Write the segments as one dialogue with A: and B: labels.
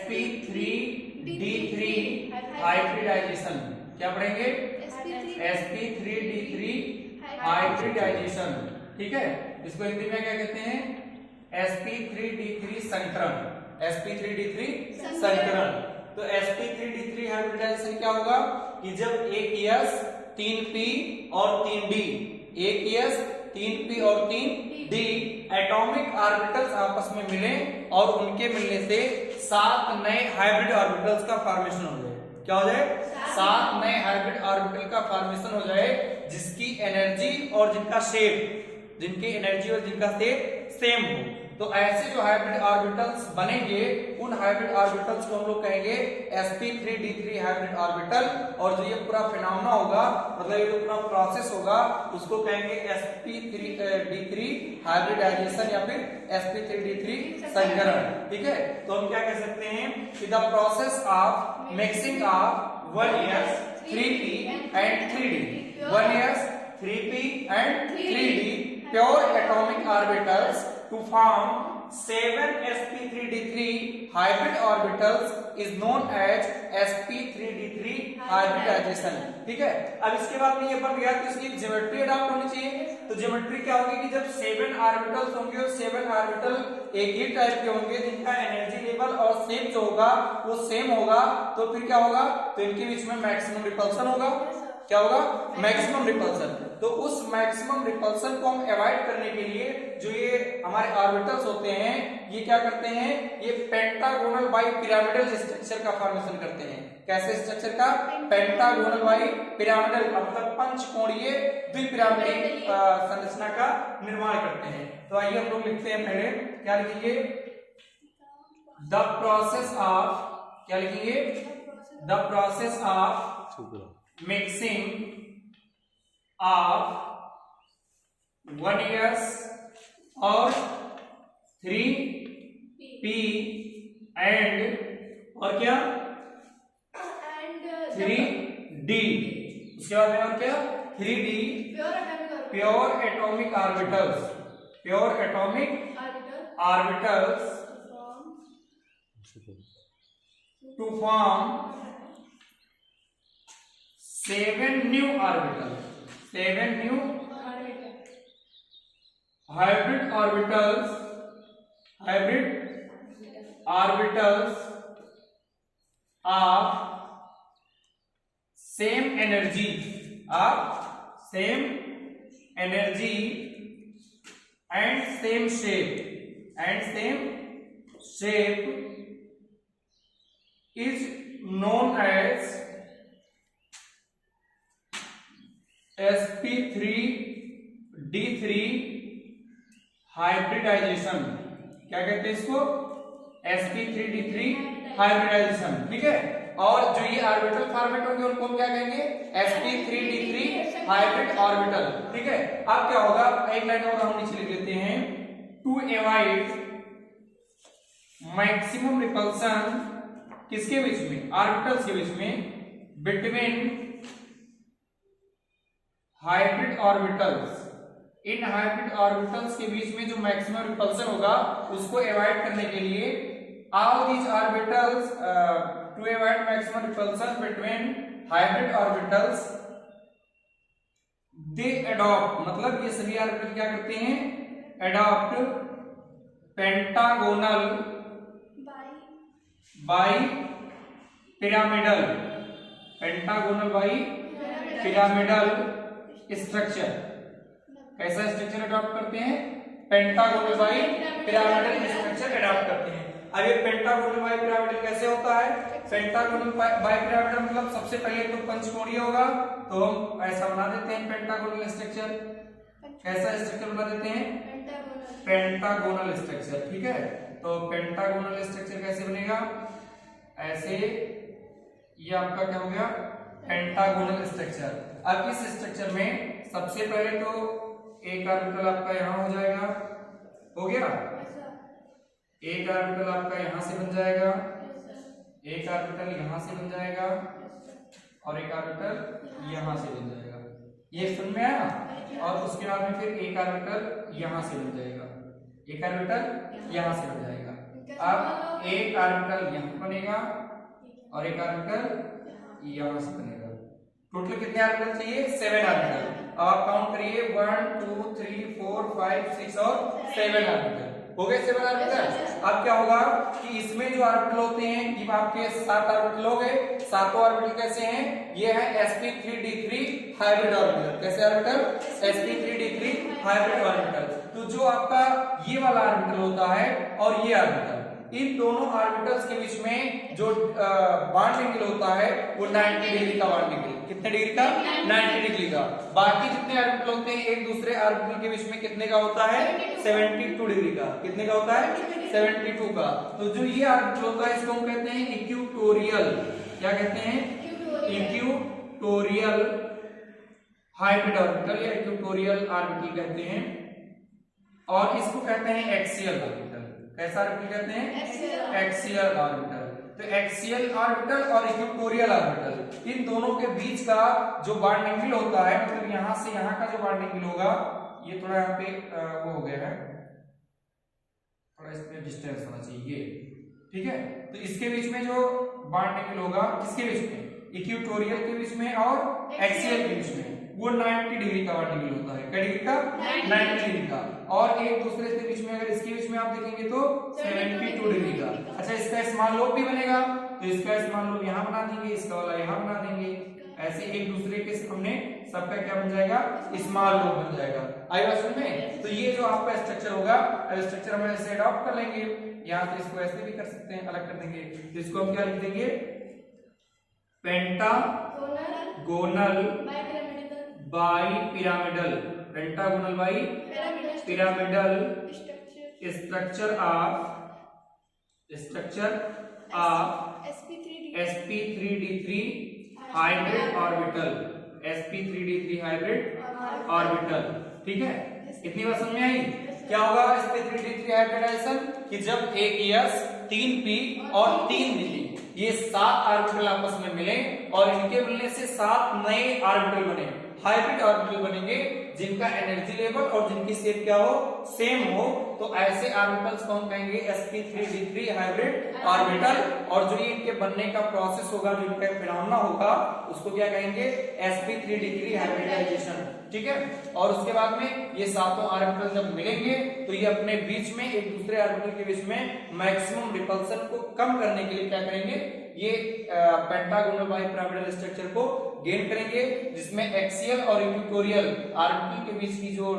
A: sp3d3 hybridisation. क्या पढ़ेंगे? sp3d3 hybridisation. ठीक है, इसको हिंदी में क्या कहते हैं? sp3d3 संकरण। sp3d3 संकरण। तो sp3d3 हाइब्रिडाइजेशन क्या होगा कि जब एक S 3p और 3d, एक S 3p और 3d एटॉमिक ऑर्बिटल्स आपस में मिले और उनके मिलने से 7 नए हाइब्रिड ऑर्बिटल्स का फॉर्मेशन हो जाए। क्या हो जाए? 7 नए हाइब्रिड ऑर्बिटल का फॉर्मेशन हो जाए, जिसकी एनर्जी और जिनका शेप सेम हो। तो ऐसे जो हाइब्रिड ऑर्बिटल्स बनेंगे, उन हाइब्रिड ऑर्बिटल्स को हम लोग कहेंगे sp3d3 हाइब्रिड ऑर्बिटल। और जो ये पूरा फिनोमेना होगा, मतलब ये जो पूरा प्रोसेस होगा, उसको कहेंगे sp3d3 हाइब्रिडाइजेशन या फिर sp3d3 संकरण। ठीक है, तो हम क्या कह सकते हैं कि the process of mixing of 1s 3p and 3d 1s 3p and 3d pure atomic orbitals to form 7 sp3d3 hybrid orbitals is known as sp3d3 hybridization। ठीक है, अब इसके बाद में ये बन गया तो इसकी ज्योमेट्री अडॉप्ट होनी चाहिए। तो ज्योमेट्री क्या होगी कि जब 7 ऑर्बिटल्स होंगे और 7 ऑर्बिटल एक ही टाइप के होंगे, जिनका एनर्जी लेवल और शेप जो होगा वो सेम होगा, तो फिर क्या होगा? तो इनके बीच में मैक्सिमम रिपल्सन होगा। क्या होगा? Maximum repulsion. तो उस मैक्सिमम रिपल्सन को हम अवॉइड करने के लिए जो ये हमारे ऑर्बिटल्स होते हैं, ये क्या करते हैं? ये पेंटागोनल बाई पिरामिडल स्ट्रक्चर का फॉर्मेशन करते हैं। कैसे स्ट्रक्चर का? पेंटागोनल बाई पिरामिडल, मतलब पंचकोणीय द्विपिरामिडीय संरचना का निर्माण करते हैं। तो आइए हम लोग लिखते हैं पहले। क्या लिखेंगे? द प्रोसेस ऑफ, क्या लिखेंगे? The process of mixing of 1s और 3p and और क्या 3d, उसके बाद में और क्या 3d pure atomic orbitals to form 7 new orbitals hybrid orbitals of same energy and same shape is known as sp3d3 hybridisation. क्या कहते हैं इसको? sp3d3 hybridisation. ठीक है, और जो ये ऑर्बिटल फॉर्मेट होंगे उनको हम क्या कहेंगे? sp3d3 hybrid orbital. ठीक है, अब क्या होगा? एक लाइन और हम नीचे लिख लेते हैं। टू अवॉइड मैक्सिमम रिपल्सन किसके बीच में? ऑर्बिटल्स के बीच में, between hybrid orbitals. In hybrid orbitals के बीच में जो मैक्सिमम रिपल्सन होगा उसको अवॉइड करने के लिए all these orbitals to avoid maximum repulsion between hybrid orbitals they adopt, मतलब ये सभी ऑर्बिटल क्या करते हैं? Adopt pentagonal bipyramidal structure. कैसा स्ट्रक्चर अडॉप्ट करते हैं? Pentagonal bipyramidal structure adopt करते हैं। अब ये पेंटागोनल बाई पिरामिडल कैसे होता है? पेंटागोनल बाई पिरामिडल मतलब सबसे पहले तो पंचकोणीय होगा, तो हम ऐसा बना देते हैं पेंटागोनल स्ट्रक्चर। कैसा स्ट्रक्चर बना देते हैं? Pentagonal structure. ठीक है, तो पेंटागोनल स्ट्रक्चर कैसे बनेगा? ऐसे, ये आपका क्या हो गया? Pentagonal structure. अब इस स्ट्रक्चर में सबसे पहले तो एक ऑर्बिटल आपका यहां हो जाएगा, हो गया? एक ऑर्बिटल आपका यहां से बन जाएगा, एक ऑर्बिटल यहां से बन जाएगा और एक ऑर्बिटल यहां से बन जाएगा। ये समझ में आया? और उसके बाद में फिर एक ऑर्बिटल यहां से बन जाएगा, एक ऑर्बिटल यहां से बन जाएगा। अब एक ऑर्बिटल यहाँ बनेगा और एक ऑर्बिटल यहाँ से बनेगा। टोटल कितने ऑर्बिटल चाहिए? 7 ऑर्बिटल। अब आप काउंट करिए 1 2 3 4 5 6 और 7 ऑर्बिटल हो गए। 7 ऑर्बिटल। अब क्या होगा कि इसमें जो ऑर्बिटल होते हैं ये आपके 7 ऑर्बिटल हो गए। सातों ऑर्बिटल कैसे हैं? ये है sp3d3 हाइब्रिड ऑर्बिटल। कैसे ऑर्बिटल? sp3d3 hybrid orbital. तो जो आपका ये वाला ऑर्बिटल होता है और ये ऑर्बिटल, इन दोनों ऑर्बिटल्स के बीच में जो बॉन्ड एंगल होता है वो 90 डिग्री का बॉन्ड एंगल। कितने डिग्री का? 90 डिग्री का। बाकी जितने ऑर्बिटल होते हैं एक दूसरे ऑर्बिटल के बीच में कितने का होता है? 72 डिग्री का। कितने का होता है? 72 का। तो जो ये ऑर्बिटल होता है इसको हम कहते हैं इक्वेटोरियल। क्या कहते हैं? इक्वेटोरियल हाइब्रिड ऑर्बिटल या इक्वेटोरियल ऑर्बिटल कहते हैं। और इसको कहते हैं एक्सियल ऑर्बिटल। कैसा ऑर्बिटल कहते हैं? Axial orbital. तो एक्सियल ऑर्बिटल और इक्वेटोरियल ऑर्बिटल, इन दोनों के बीच का जो बॉन्ड एंगल होता है, मतलब यहां से यहां का जो बॉन्ड एंगल होगा, ये थोड़ा यहाँ पे वो हो गया है, थोड़ा इसमें डिस्टेंस होना चाहिए, ठीक है। तो इसके बीच में जो बॉन्ड एंगल होगा, किसके बीच में? इक्वेटोरियल के बीच में और एक्सियल के बीच में, वो 90 डिग्री का बॉन्ड एंगल होता है। क्या डिग्री का? 90 डिग्री का। और एक दूसरे के बीच में, अगर इसके बीच में आप देखेंगे तो 72 डिग्री का। अच्छा, इसका स्मॉल लोब भी बनेगा, तो इसका स्मॉल लोब यहाँ बना देंगे, इसका वाला यहाँ बना देंगे। ऐसे एक दूसरे के सामने सबका क्या बन जाएगा? स्मॉल लोब बन जाएगा। आई बात समझ में? तो ये जो आपका स्ट्रक्चर होगा, स्ट्रक्चर हम ऐसे अडॉप्ट कर लेंगे। यहाँ से इसको ऐसे भी कर सकते हैं, अलग कर देंगे। तो इसको हम क्या लिख देंगे? Pentagonal bi pyramidal. Pentagonal bipyramidal structure of sp3d3 hybrid orbital. sp3d3 hybrid orbital, ठीक है। इतनी बात समझ में आई? क्या होगा sp3d3 हाइब्रिडाइजेशन? कि जब एक s 3p और 3d ये 7 ऑर्बिटल आपस में मिले और इनके मिलने से 7 नए ऑर्बिटल बने, हाइब्रिड ऑर्बिटल बनेंगे, जिनका एनर्जी लेवल और जिनकी शेप क्या हो? सेम हो। तो ऐसे ऑर्बिटल्स को हम कहेंगे sp3d3 हाइब्रिड ऑर्बिटल। और जो ये इनके बनने का प्रोसेस होगा, जो इनका फिनोमेना होगा, उसको क्या कहेंगे? sp3d3 हाइब्रिडाइजेशन, ठीक है। और उसके बाद में ये सातों ऑर्बिटल जब मिलेंगे तो ये अपने बीच में, एक दूसरे ऑर्बिटल के बीच में मैक्सिमम रिपल्सन को कम करने के लिए क्या करेंगे? ये पेंटागोनल बाई पिरामिडल स्ट्रक्चर को गेन करेंगे, जिसमें एक्सियल और इक्वेटोरियल ऑर्बिटल के बीच की जो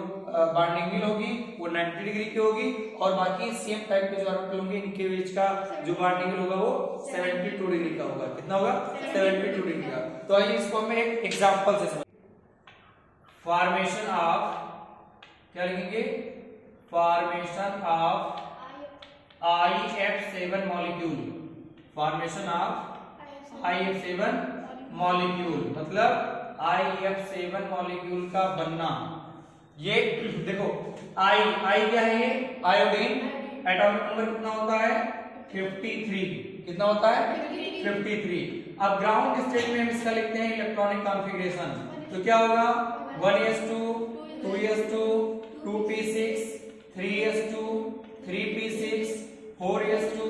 A: बॉन्ड एंगल होगी वो 90 डिग्री की होगी, और बाकी सेम टाइप के जो ऑर्बिटल होंगे इनके बीच का जो बॉन्ड एंगल होगा वो 72 डिग्री का होगा। कितना होगा? 72 डिग्री का। तो आइए इसको हम एक एग्जांपल से समझें। फॉर्मेशन ऑफ, क्या लिखेंगे? Formation of IF7 molecule. Formation of IF7 molecule मतलब IF7 मॉलिक्यूल का बनना। ये देखो आई क्या है? ये आयोडीन। एटॉमिक नंबर कितना होता है? 53। कितना होता है? 53। अब ग्राउंड स्टेट में हम इसका लिखते हैं इलेक्ट्रॉनिक कॉन्फ़िगरेशन। तो क्या होगा? 1s2 2s2 2p6 3s2 3p6 4s2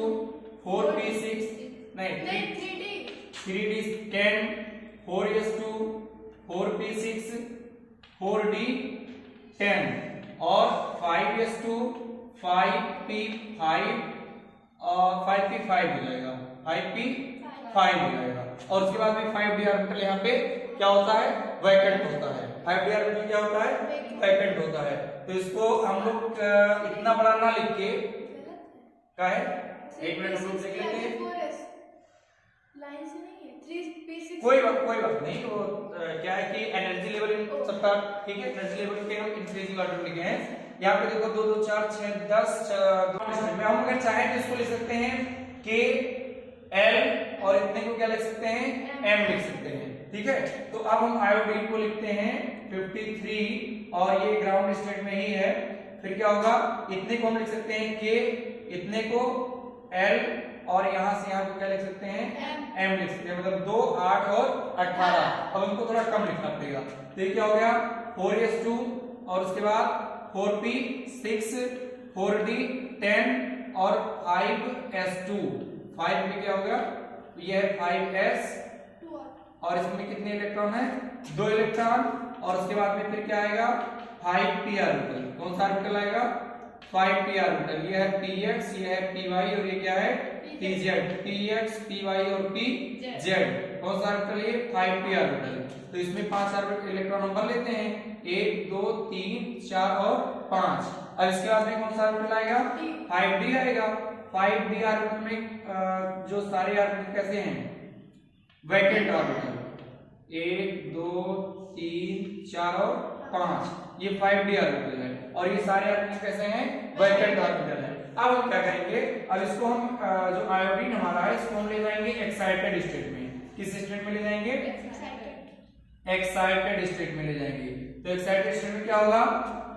A: 4p6 नहीं 3d10 4s2 4p6 4d10 और 5s2 5p5 और 5p5 हो जाएगा, 5p5 हो जाएगा। और उसके बाद में 5d ऑर्बिटल यहाँ पे क्या होता है? वैकेंट होता है। 5d ऑर्बिटल क्या होता है? वैकेंट होता है। तो इसको हम लोग इतना बड़ा ना लिख के क्या है, एक मिनट हम लोग देख लेते हैं। कोई बात नहीं। वो क्या है कि एनर्जी लेवल सबका ठीक है, एनर्जी लेवल के हम इंक्रीजिंग ऑर्डर में लिखे हैं। यहाँ पे देखो 2 2 4 6 10 में हम अगर चाहें तो इसको लिख सकते हैं के एल और इतने को क्या लिख सकते हैं? एम लिख सकते हैं, ठीक है। तो अब हम आयोडीन को लिखते हैं 53 और ये ग्राउंड स्टेट में ही है। फिर क्या होगा? इतने को हम लिख सकते हैं के, इतने को एल और यहां से यहां को क्या लिख सकते हैं? एम लिख सकते हैं। मतलब 2 8 और 18। अब इनको थोड़ा कम लिखना पड़ेगा। तो ये क्या हो गया? 4s2 और उसके बाद 4p6 4d10 और 5s2, 5 में क्या हो गया, ये है 5s और इसमें कितने इलेक्ट्रॉन है, 2 इलेक्ट्रॉन। और उसके बाद में फिर क्या आएगा, 5p ऑर्बिटल। कौन सा ऑर्बिटल आएगा, 5p ऑर्बिटल। ये है px, ये है py और ये क्या है pz, px py और pz। कौन सा ऑर्बिटल, ये 5p ऑर्बिटल। तो इसमें 5 ऑर्बिटल इलेक्ट्रॉन नंबर लेते हैं, 1 2 3 4 और 5। अब इसके बाद में कौन सा ऑर्बिटल आएगा, 5d आएगा। 5d ऑर्बिटल में जो सारे ऑर्बिटल कैसे हैं, वैकेंट ऑर्बिटल, 1 2 3 4 और 5, ये 5d ऑर्बिटल है। और ये सारे ऑर्बिटल कैसे हैं, वैकेंट ऑर्बिटल है। अब हम क्या करेंगे, अब इसको हम जो आयोडीन हमारा है इसको हम ले जाएंगे एक्साइटेड स्टेट में। किस स्टेट में ले जाएंगे, एक्साइटेड स्टेट में ले जाएंगे। तो एक्साइटेड स्टेट में क्या होगा,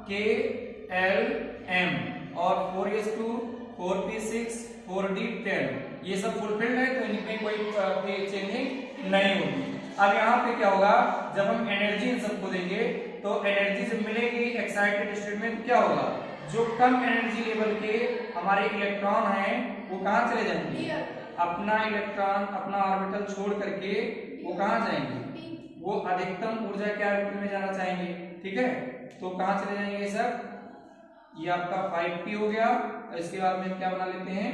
A: KLm और 4s2 4p6 4d10 ये सब फुलफिल्ड है, तो इनमें कोई चेंजिंग नहीं होगी। अब यहाँ पे क्या होगा, जब हम एनर्जी इन सबको देंगे तो एनर्जी जब मिलेगी एक्साइटेड स्टेट में, तो क्या होगा, जो कम एनर्जी लेवल के हमारे इलेक्ट्रॉन हैं वो कहाँ चले जाएंगे, अपना इलेक्ट्रॉन अपना ऑर्बिटल छोड़ करके वो कहाँ जाएंगे, वो अधिकतम ऊर्जा के ऑर्बिटल में जाना चाहेंगे। ठीक है, तो कहाँ चले जाएंगे ये सब, ये आपका 5p हो गया। इसके बाद में क्या बना लेते हैं,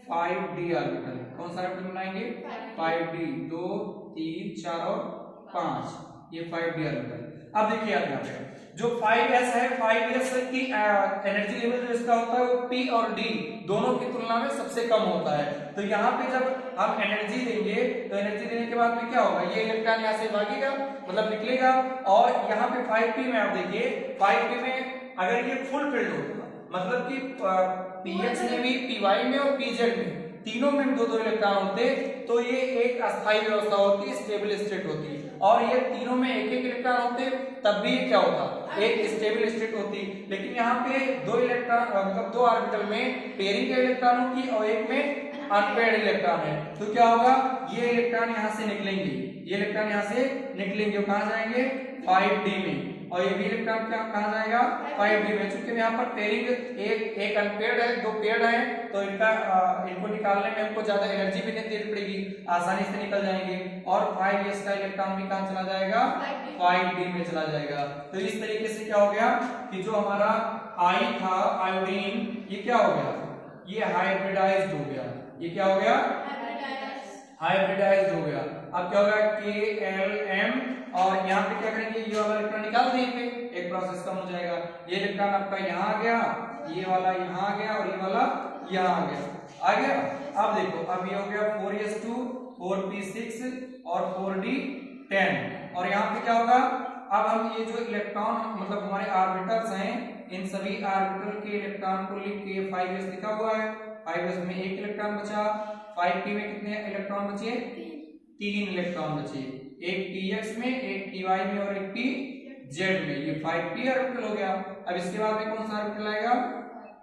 A: 5d ऑर्बिटल। कौन सा ऑर्बिटल बनाएंगे, 5d, 2 3 4 और 5, ये 5d ऑर्बिटल। अब देखिए आप यहाँ पे जो 5s है, 5s की एनर्जी लेवल जो इसका होता है वो p और d दोनों की तुलना में सबसे कम होता है। तो यहाँ पे जब हम एनर्जी देंगे तो एनर्जी देने के बाद में क्या होगा, ये इलेक्ट्रॉन यहाँ से भागेगा, मतलब निकलेगा। और यहाँ पे 5p में आप देखिए, 5p में अगर ये फुल फिल्ड होगा, मतलब कि px में भी, py में और pz में तीनों में 2-2 इलेक्ट्रॉन होते, तो ये एक अस्थायी व्यवस्था होती है, स्टेबल स्टेट होती। और ये तीनों में 1-1 इलेक्ट्रॉन होते, तब भी क्या होता, एक स्टेबल स्टेट होती। लेकिन यहाँ पे 2 इलेक्ट्रॉन, मतलब 2 ऑर्बिटल में पेयरिंग के इलेक्ट्रॉनों की और एक में अनपेयर्ड इलेक्ट्रॉन है, तो क्या होगा, ये इलेक्ट्रॉन यहाँ से निकलेंगे, ये इलेक्ट्रॉन यहाँ से निकलेंगे, कहाँ जाएंगे, 5d में। और ये भी इलेक्ट्रॉन कहाँ जाएगा, 5d में। चूंकि यहाँ पर पेयरिंग एक अनपेयर्ड है, 2 पेयर्ड है, तो इनको निकालने में हमको ज्यादा एनर्जी भी नहीं देनी पड़ेगी, आसानी से निकल जाएंगे। और 5s का इलेक्ट्रॉन भी कहाँ चला जाएगा, 5d में चला जाएगा। तो इस तरीके से क्या हो गया कि जो हमारा I था आयोडीन, ये क्या हो गया, ये हाइब्रिडाइज्ड हो गया। ये क्या हो गया, हाइब्रिडाइज्ड हो गया। अब क्या होगा, KLm और यहाँ पे क्या करेंगे, ये वाला इलेक्ट्रॉन निकाल देंगे, एक प्रोसेस कम हो जाएगा। ये इलेक्ट्रॉन आपका यहाँ आ गया, ये वाला यहाँ आ गया और ये वाला यहाँ आ गया। अब देखो, अब ये हो गया 4s2 4p6 और 4d10। और यहाँ पे क्या होगा, अब हम ये जो इलेक्ट्रॉन मतलब हमारे ऑर्बिटल्स हैं, इन सभी ऑर्बिटल के इलेक्ट्रॉन को लिख के 5s लिखा हुआ है, 5s में 1 इलेक्ट्रॉन बचा, 5p में कितने इलेक्ट्रॉन बचे, 3 इलेक्ट्रॉन बचे, एक px में, एक py में और एक pz में। ये 5p ऑर्बिटल हो गया। अब इसके बाद में कौन सा ऑर्बिटल आएगा,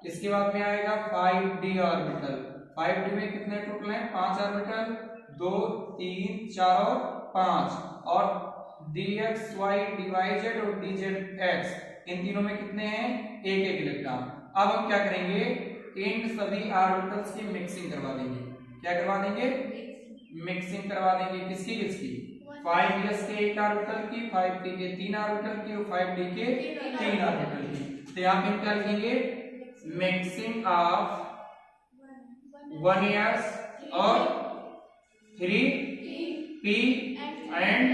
A: इसके बाद में आएगा 5d ऑर्बिटल। 5d में कितने टोटल हैं, 5 ऑर्बिटल, 2 3 4 और 5। और dxy dyz और dzx इन तीनों में कितने हैं, 1-1 इलेक्ट्रॉन। अब हम क्या करेंगे, इन सभी ऑर्बिटल्स की मिक्सिंग करवा देंगे। क्या करवा देंगे, मिक्सिंग करवा देंगे, किसकी किसकी, 5s के 1 ऑर्बिटल की, 5p के 3 ऑर्बिटल की और 5d के 3 ऑर्बिटल की। तो यहाँ पे हम क्या लिखेंगे, मिक्सिंग ऑफ 1s और 3p and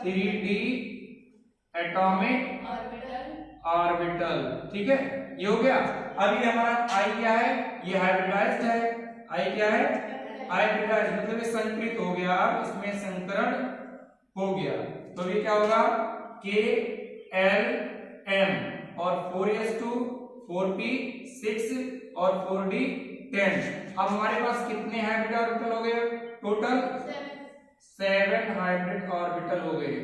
A: 3d atomic orbital. ठीक है, ये हो गया। अब ये हमारा I क्या है, ये हाइब्रिडाइज्ड है। I क्या है, हाइब्रिडाइज्ड मतलब ये संकरित हो गया, अब इसमें संकरण हो गया। तो ये क्या होगा, KLm और 4s2 4p6 और 4d10। अब हमारे पास कितने हाइब्रिड ऑर्बिटल हो गए, टोटल 7 हाइब्रिड ऑर्बिटल हो गए।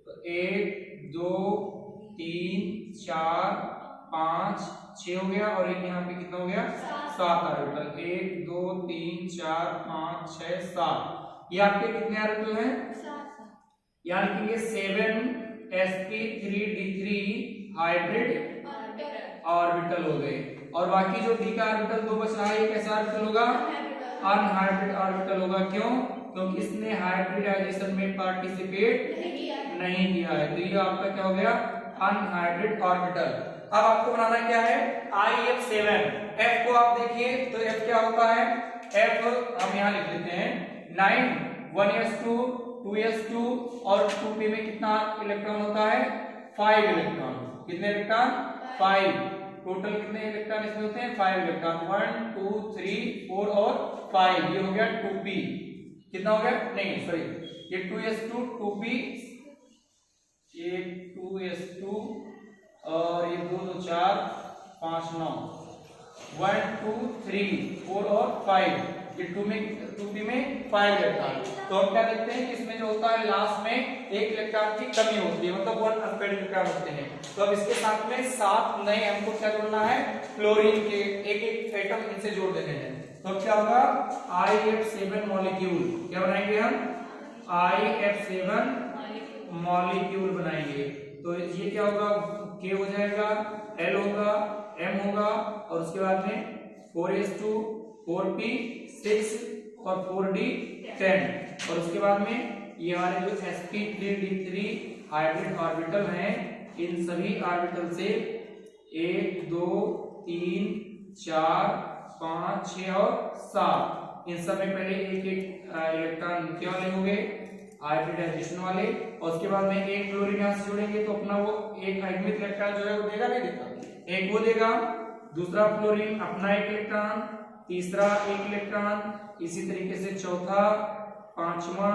A: तो 1 2 3 4 5 6 हो गया, और एक यहाँ पे कितना हो गया, 7 ऑर्बिटल। 1 2 3 4 5 6 7। ये आपके कितने ऑर्बिटल हैं, यानी कि ये 7 sp3d3 हाइब्रिड ऑर्बिटल हो गए। और बाकी जो डी का ऑर्बिटल 2 बच रहा है ये कैसा ऑर्बिटल होगा? अनहाइब्रिड ऑर्बिटल होगा। क्यों? क्योंकि इसने हाइब्रिडाइजेशन में पार्टिसिपेट नहीं किया है, तो ये आपका क्या हो गया? Unhybrid orbital. अब आपको बनाना क्या है? IF7। F को आप देखिए तो F क्या होता है? F हम यहाँ लिख लेते हैं 9 1s2 2s2 और 2p में कितना इलेक्ट्रॉन होता है? 5 इलेक्ट्रॉन। कितने इलेक्ट्रॉन? 5। टोटल कितने इलेक्ट्रॉन इसमें होते हैं? 5 इलेक्ट्रॉन। 1 2 3 4 और 5। ये हो गया 2p। कितना हो गया? नहीं सॉरी, ये 2s2 2p, ये 2s2 और ये 2 2 4 5 9 1 2 3 4 और 5। ये 2p में 5 इलेक्ट्रॉन। तो हम क्या देखते हैं कि इसमें जो होता है लास्ट में एक इलेक्ट्रॉन की कमी होती है, मतलब 1 अनपेयर्ड इलेक्ट्रॉन होते हैं। तो अब इसके साथ में 7 नए हमको क्या जोड़ना है? फ्लोरीन के एक एक एटम इनसे जोड़ देने हैं। तो क्या होगा? IF7 molecule. क्या बनाएंगे हम? IF7 मॉलिक्यूल बनाएंगे। तो ये क्या होगा? K हो जाएगा, L होगा, M होगा और उसके बाद में 4s2 4p 6 और 4d 10 और उसके बाद में ये हमारे जो sp3d3 हाइब्रिड ऑर्बिटल हैं, इन सभी ऑर्बिटल से 1 2 3 4 5 6 और 7 इन सब में पहले एक एक इलेक्ट्रॉन नीचे वाले होंगे हाइब्रिडाइजेशन वाले, और उसके बाद में एक फ्लोरीन यहाँ से जोड़ेंगे तो अपना वो एक आयनिक इलेक्ट्रॉन जो है वो देगा नहीं देगा? एक वो देगा, दूसरा फ्लोरीन अपना एक इलेक्ट्रॉन, तीसरा एक इलेक्ट्रॉन, इसी तरीके से चौथा, पांचवा,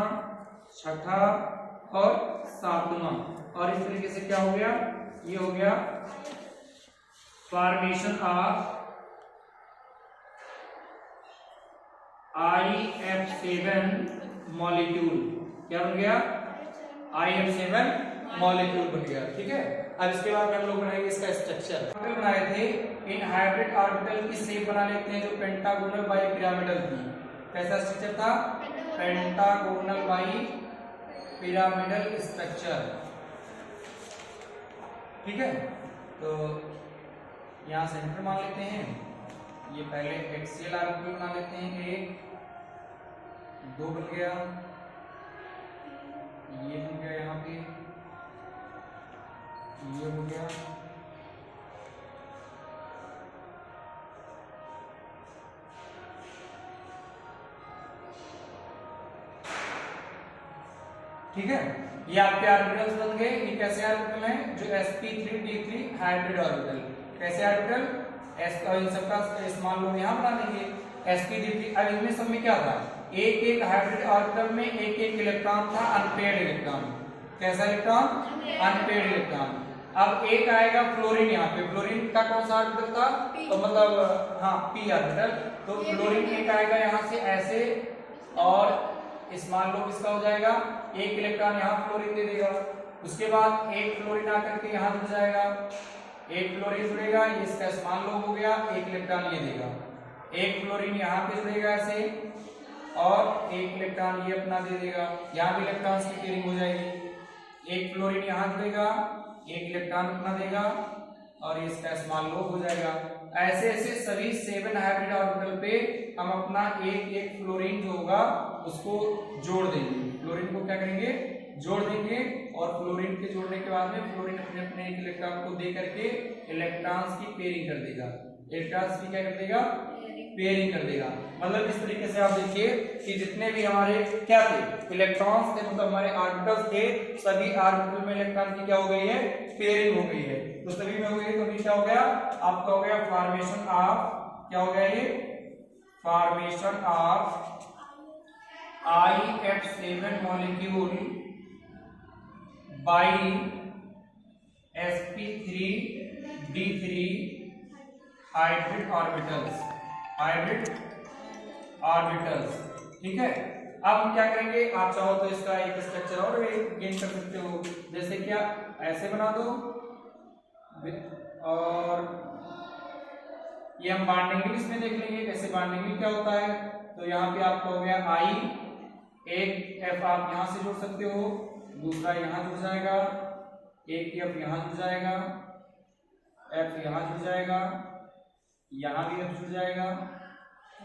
A: छठा और सातवां। और इस तरीके से क्या हो गया? ये हो गया फॉर्मेशन ऑफ IF7 मॉलिक्यूल। क्या बन गया? IF7 मॉलिक्यूल बन गया। ठीक है, अब इसके बाद में हम लोग बनाएंगे इसका स्ट्रक्चर। ऑर्बिटल बनाए थे, इन हाइब्रिड ऑर्बिटल की शेप बना लेते हैं जो पेंटागोनल बाई पिरामिडल थी। कैसा स्ट्रक्चर था? Pentagonal bipyramidal structure. ठीक है, तो यहाँ सेंटर मान लेते हैं। ये पहले एक्सियल ऑर्बिटल बना लेते हैं, 1 2 बन गया, ये बन गया, यहाँ पे ये हो गया, ठीक है। ये आपके ऑर्बिटल्स बन गए। ये कैसे ऑर्बिटल हैं? जो sp3d3 हाइब्रिड ऑर्बिटल। कैसे ऑर्बिटल? इन सबका इस्तेमाल लोग यहाँ बना देंगे sp3d3। अब इनमें सब में क्या था? एक एक हाइब्रिड ऑर्बिटल में एक एक इलेक्ट्रॉन था, अनपेयर्ड इलेक्ट्रॉन। कैसा इलेक्ट्रॉन? Unpaired electron. अब एक आएगा फ्लोरीन, यहाँ पे फ्लोरीन का कौन सा ऑर्बिटल था? तो मतलब हाँ p ऑर्बिटल। तो फ्लोरीन एक आएगा यहाँ से ऐसे, और इस मान लो इसका हो जाएगा एक इलेक्ट्रॉन यहाँ फ्लोरीन दे देगा। उसके बाद एक फ्लोरीन आकर के यहाँ जुड़ जाएगा, एक फ्लोरीन जुड़ेगा, ये इसका मान लो हो गया, एक इलेक्ट्रॉन ये देगा। एक फ्लोरीन यहाँ पे जुड़ेगा ऐसे, और एक इलेक्ट्रॉन ये अपना दे देगा। यहाँ भी इलेक्ट्रॉन की पेयरिंग हो जाएगी। एक फ्लोरीन यहाँ जुड़ेगा, एक इलेक्ट्रॉन अपना देगा, और इसका स्मॉल लो हो जाएगा। ऐसे ऐसे सभी 7 हाइब्रिड ऑर्बिटल पे हम अपना एक एक फ्लोरीन जो होगा उसको जोड़ देंगे। फ्लोरीन को क्या करेंगे? जोड़ देंगे, और फ्लोरीन के जोड़ने के बाद में फ्लोरीन अपने अपने एक इलेक्ट्रॉन को दे करके इलेक्ट्रॉन्स की पेयरिंग कर देगा। इलेक्ट्रॉन्स की क्या कर देगा? पेयरिंग कर देगा। मतलब इस तरीके से आप देखिए कि जितने भी हमारे क्या थे? इलेक्ट्रॉन्स थे, मतलब हमारे ऑर्बिटल्स थे, सभी ऑर्बिटल में इलेक्ट्रॉन की क्या हो गई है? पेयरिंग हो गई है। तो सभी में हो गई, तो अभी क्या हो गया? आपका हो गया फॉर्मेशन ऑफ, क्या हो गया ये? Formation of IF7 molecule by sp3d3 hybrid orbitals. Hybrid orbitals, ठीक है। अब हम क्या करेंगे? आप चाहो तो इसका एक स्ट्रक्चर और गेन कर सकते हो। जैसे क्या? ऐसे बना दो, और ये हम बॉन्डिंग इसमें देख लेंगे कैसे बॉन्डिंग क्या होता है। तो यहाँ पे आपका हो गया I, एक F आप यहाँ से जोड़ सकते हो, दूसरा यहाँ जुड़ जाएगा, एक F यहाँ जुड़ जाएगा, F यहाँ जुड़ जाएगा, यहाँ भी F जुड़ जाएगा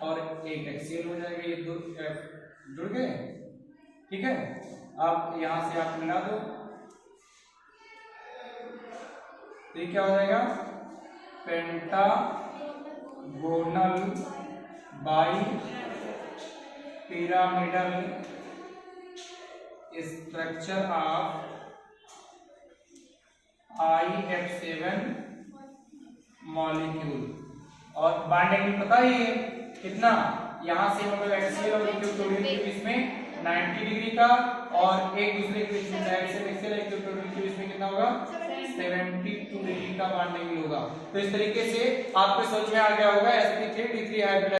A: और एक एक्सियल हो जाएगा, ये दो F जुड़ गए। ठीक है, अब यहां से आप मिला दो तो ये क्या हो जाएगा, pentagonal bipyramidal structure of IF7 molecule. और बॉन्डिंग पता ही है कितना, यहां से मतलब एक्सियल और इक्विटोरियल के बीच में 90 डिग्री का, और एक दूसरे के बीच में साइड से एक्सियल इक्विटोरियल के बीच में कितना होगा, 72 डिग्री का बॉन्डिंग होगा। तो इस तरीके से आपको समझ में आ गया होगा sp3 D3 हाइब्रिड